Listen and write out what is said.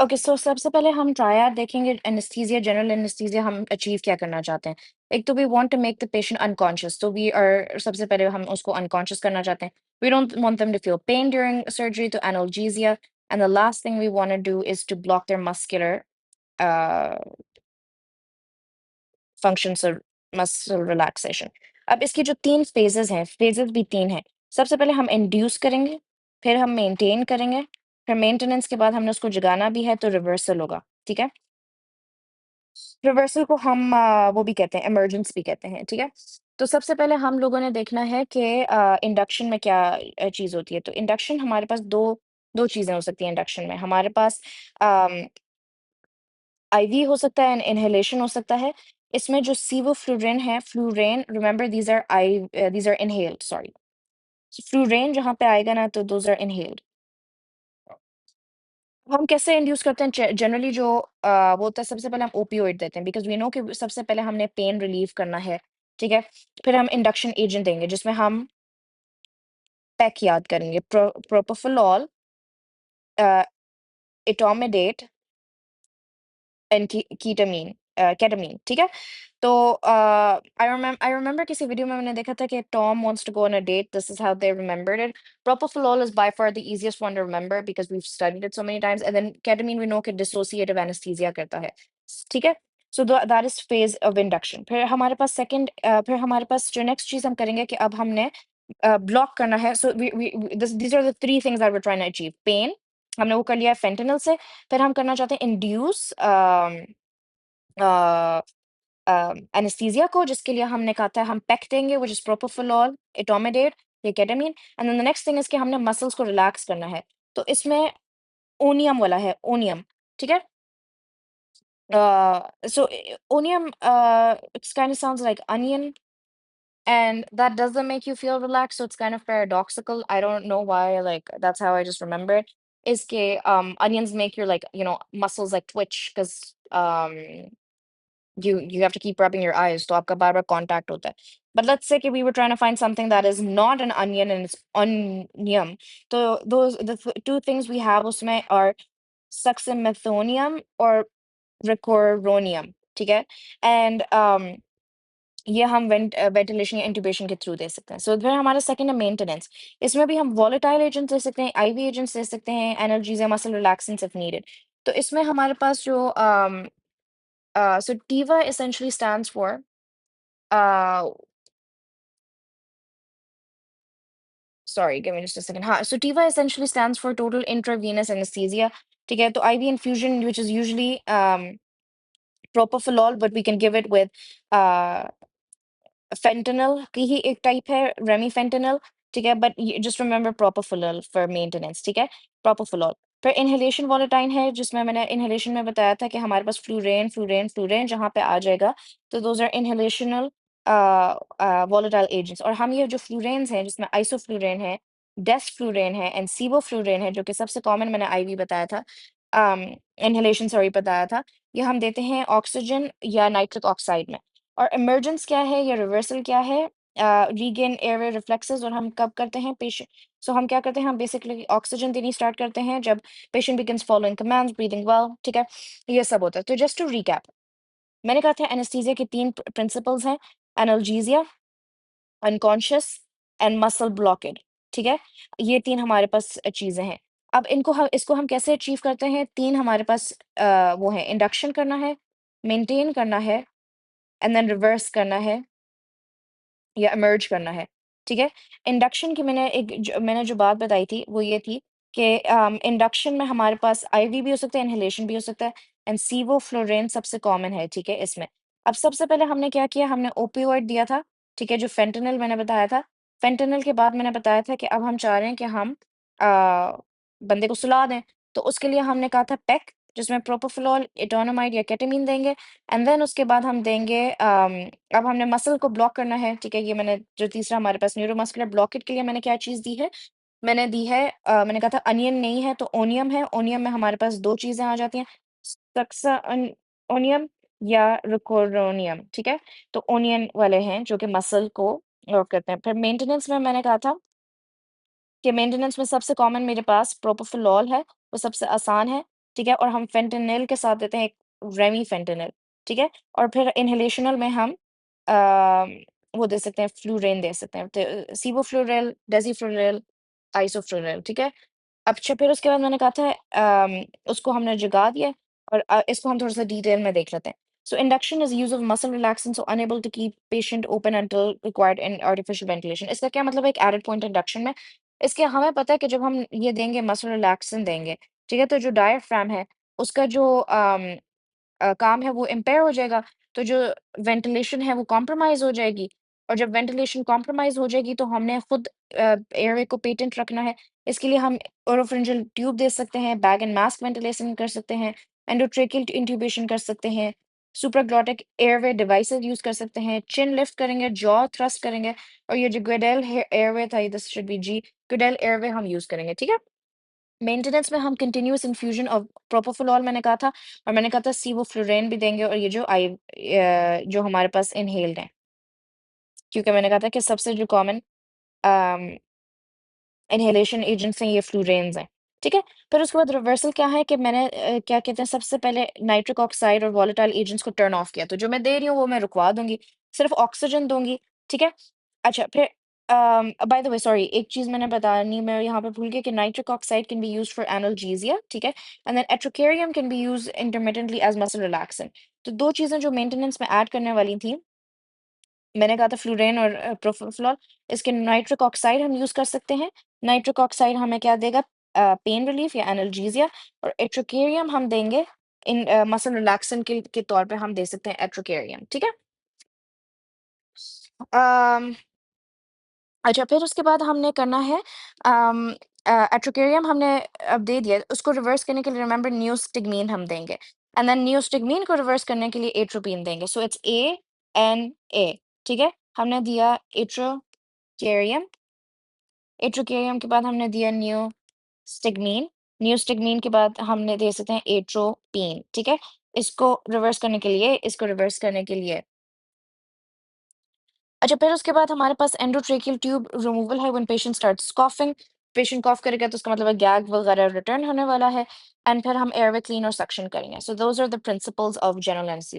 Okay, सो सबसे पहले हम ट्रायड देखेंगे एनेस्थीसिया, जनरल एनेस्थीसिया हम अचीव क्या करना चाहते हैं। एक तो we want to make the patient unconscious, तो वी आर सबसे पहले हम उसको अनकॉन्शियस करना चाहते हैं। We don't want them to feel pain during surgery, तो analgesia. And the last thing we want to do is to block their muscular functions और मसल रिलैक्सेशन। अब इसकी जो 3 फेजेज़ हैं, फेजेज़ भी 3 हैं। सबसे पहले हम इंड्यूस करेंगे, फिर हम मेंटेन करेंगे, फिर मेंटेनेंस के बाद हमने उसको जगाना भी है तो रिवर्सल होगा, ठीक है? रिवर्सल को हम वो भी कहते हैं, इमर्जेंस भी कहते हैं, ठीक है? तो सबसे पहले हम लोगों ने देखना है कि इंडक्शन में क्या चीज़ होती है। तो इंडक्शन हमारे पास 2 चीज़ें हो सकती हैं इंडक्शन में। हमारे पास अम आईवी हो सकता है एंड इन्हेलेशन हो सकता है। इसमें जो सेवोफ्लुरेन है, फ्लुरेन, रिमेंबर दीज़ आर इन्हेल्ड, सॉरी। फ्लुरेन जहाँ पे आएगा ना तो दोज़ आर इन्हेल्ड। हम कैसे इंड्यूस करते हैं जनरली जो वो होता है, सबसे पहले हम ओपियोइड देते हैं बिकॉज़ वी नो कि सबसे पहले हमने पेन रिलीव करना है, ठीक है? फिर हम इंडक्शन एजेंट देंगे जिसमें हम पैक याद करेंगे, प्रोपोफ़ोलॉल, अ, एटोमेडेट एंड केटामीन, ठीक है? तो आई रिमेंबर किसी वीडियो में मैंने देखा था कि Tom wants to go on a date, this is how they remembered it. Propofol is by far the easiest one to remember because we have studied it so many times, and then ketamine we know कि dissociative anaesthesia करता है, ठीक है? So that is phase of induction. फिर हमारे पास फिर हमारे पास जो नेक्स्ट चीज़ हम करेंगे कि अब हमने ब्लॉक करना है। So we these are the 3 things that we are trying to achieve. Pain हमने वो कर लिया है फेंटेनिल से, फिर हम करना चाहते हैं इंड्यूस अ एनेस्थीसिया को, जिसके लिए हमने कहा था हम पेक देंगे व्हिच इज़ प्रोपोफ़ोलॉल, एटोमेडेट या ketamine, and then the next thing is कि हमने मसल्स को रिलैक्स करना है। तो इसमें ओनियम वाला है, ओनियम, ठीक है? So onium, it kind of sounds like onion, and that doesn't make you feel relaxed. So it's kind of paradoxical. I don't know why. Like that's how I just remember it. Is que onions make your like muscles like twitch because you have to keep rubbing your eyes, तो आपका बार-बार contact होता है. But let's say कि we were trying to find something that is not an onion and it's onium. तो two things we have उसमें are succinylmethonium or recordonium, ठीक है? And ये हम वेंटिलेशन या इंट्यूबेशन के थ्रू दे सकते हैं। सो फिर हमारा सेकंड है मेंटेनेंस। इसमें भी हम वोलेटाइल एजेंट्स दे सकते हैं, आईवी एजेंट्स दे सकते हैं, analgesia, muscle relaxants if needed. तो इसमें हमारे पास जो so TIVA essentially stands for uh sorry, give me just a second. हाँ, so TIVA essentially stands for total intravenous anesthesia, ठीक है? तो IV infusion which is usually propofol, but we can give it with uh fentanyl की ही एक type है, remifentanil, ठीक है? But just remember propofol for maintenance, ठीक है? प्रोपोफोलॉल। फिर इन्हेलेशन वोलेटाइन है जिसमें मैंने इन्हेलेशन में बताया था कि हमारे पास फ्लूरेन जहाँ पे आ जाएगा, तो दोज आर इन्हेलेशनल वोलेटाइल एजेंट्स। और हम ये जो फ्लूरेन्स हैं जिसमें आइसोफ्लूरेन है, डेसफ्लूरेन है एंड सिवोफ्लूरेन है, जो कि सबसे कॉमन मैंने आईवी बताया था, इन्हेलेशन सॉरी बताया था, ये हम देते हैं ऑक्सीजन या नाइट्रिक ऑक्साइड में। और इमर्जेंस क्या है या रिवर्सल क्या है? Regain airway reflexes. और हम कब करते हैं पेशेंट, सो हम क्या करते हैं, हम बेसिकली ऑक्सीजन देनी स्टार्ट करते हैं जब patient begins following commands, breathing well, ठीक है? ये सब होता है। तो जस्ट टू रिकैप, मैंने कहा था एनेस्थीसिया के 3 प्रिंसिपल्स हैं, analgesia, unconscious and muscle blockade, ठीक है? ये 3 हमारे पास चीज़ें हैं। अब इसको हम कैसे अचीव करते हैं? 3 हमारे पास वो है, इंडक्शन करना है, मेंटेन करना है एंड देन रिवर्स करना है या इमर्ज करना है, ठीक है? इंडक्शन की मैंने जो बात बताई थी वो ये थी कि इंडक्शन में हमारे पास आईवी भी हो सकता है, इन्हेलेशन भी हो सकता है, एंड सेवोफ्लोरेन सबसे कॉमन है, ठीक है, इसमें। अब सबसे पहले हमने क्या किया, हमने ओपियोइड दिया था, ठीक है, जो फेंटेनिल मैंने बताया था। फेंटेनिल के बाद मैंने बताया था कि अब हम चाह रहे हैं कि हम बंदे को सुला दें, तो उसके लिए हमने कहा था पेक, जिसमें प्रोपोफोलॉल, एटोनामाइड या केटामीन देंगे, एंड देन उसके बाद हम देंगे अब हमने मसल को ब्लॉक करना है, ठीक है? ये मैंने जो तीसरा हमारे पास न्यूरोमस्कुलर ब्लॉकेट के लिए मैंने क्या चीज़ दी है? मैंने दी है मैंने कहा था अनियन नहीं है तो ओनियम है। ओनियम में हमारे पास 2 चीज़ें आ जाती हैं, सक्सा अन ओनियम या रुकोरोनियम, ठीक है? तो ओनियन वाले हैं जो कि मसल को करते हैं। फिर मेंटेनेंस में मैंने कहा था कि मेंटेनेंस में सबसे कॉमन मेरे पास प्रोपोफोलॉल है, वो सबसे आसान है। ठीक है, और हम फेंटेनिल के साथ देते हैं एक रेमीफेंटेनिल, ठीक है, और फिर इनहेलेशनल में हम वो दे सकते हैं, फ्लूरेन दे सकते हैं, तो सीवोफ्लोरिल, डेज़िफ्लोरिल, आइसोफ्लोरिल, ठीक है। अच्छा, फिर उसके बाद मैंने कहा था उसको हमने जगा दिया और इसको हम थोड़ा-सा डिटेल में देख लेते हैं। So induction is use of muscle relaxant so enable to keep patient open until required in artificial ventilation. इसका क्या मतलब है एक एडेड पॉइंट इंडक्शन में? इसके हमें पता है कि जब हम ये देंगे मसल रिलैक्सेंट देंगे, ठीक है? तो जो डायफ्राम है उसका जो काम है वो इम्पेयर हो जाएगा, तो जो वेंटिलेशन है वो कॉम्प्रोमाइज़ हो जाएगी और जब वेंटिलेशन कॉम्प्रोमाइज़ हो जाएगी तो हमने खुद एयरवे को पेटेंट रखना है। इसके लिए हम ओरोफिंजियल ट्यूब दे सकते हैं, बैग एंड मास्क वेंटिलेशन कर सकते हैं, एंडोट्रेकियल इंट्यूबेशन कर सकते हैं, सुप्राग्लॉटिक एयरवे डिवाइसेज़ यूज़ कर सकते हैं, चिन लिफ्ट करेंगे, जॉ थ्रस्ट करेंगे और ये जो ग्वेडेल हे एयरवे था, this should be G, Guedel airway हम यूज़ करेंगे, ठीक है? मेंटेनेंस में हम कंटीन्यूअस इन्फ्यूजन ऑफ प्रोपोफोलॉल मैंने कहा था और मैंने कहा था सीवोफ्लोरेन भी देंगे और ये जो जो हमारे पास इनहेल्ड है, क्योंकि मैंने कहा था कि सबसे जो कॉमन इन्हेलेशन एजेंट्स हैं ये फ्लूरेन्स हैं, ठीक है? फिर उसके बाद रिवर्सल क्या है कि मैंने क्या कहते हैं सबसे पहले नाइट्रिक ऑक्साइड और वोलेटाइल एजेंट्स को टर्न ऑफ किया, तो जो मैं दे रही हूँ वो मैं रुकवा दूंगी, सिर्फ ऑक्सीजन दूंगी, ठीक है? अच्छा, फिर बाय द वे सॉरी, एक चीज मैंने बतानी मैं यहाँ पे भूल गई कि nitric oxide can be used for analgesia, ठीक है, and then atracurium can be used intermittently as muscle relaxant. तो दो चीजें जो मेंटेनेंस में ऐड करने वाली थी, मैंने कहा था फ्लूरेन और प्रोफेनोल, इसके नाइट्रिक ऑक्साइड हम यूज़ कर सकते हैं। नाइट्रिक ऑक्साइड हमें क्या देगा? पेन रिलीफ या एनाल्जेसिया, और एट्रोकेरियम हम देंगे इन मसल रिलैक्सेंट के तौर पे हम दे सकते हैं एट्रोकेरियम, ठीक है? अम, अच्छा, फिर उसके बाद हमने करना है एट्रोकेरियम हमने अब दे दिया, उसको रिवर्स करने के लिए रिमेंबर नियोस्टिग्मीन हम देंगे एंड देन नियोस्टिग्मीन को रिवर्स करने के लिए एट्रोपिन देंगे। सो इट्स ए, ठीक है? हमने दिया एट्रोकेरियम, एट्रोकेरियम के बाद हमने दिया नियोस्टिग्मीन, नियोस्टिग्मीन के बाद हमने दे सकते हैं एट्रोपिन, ठीक है? इसको रिवर्स करने के लिए अच्छा, फिर उसके बाद हमारे पास एंडोट्रेकियल ट्यूब रिमूवल है when patient starts coughing, patient cough करेगा तो उसका मतलब है गैग वगैरह रिटर्न होने वाला है एंड फिर हम एयरवे क्लीन और सक्शन करेंगे। So those are the principles of general anaesthesia.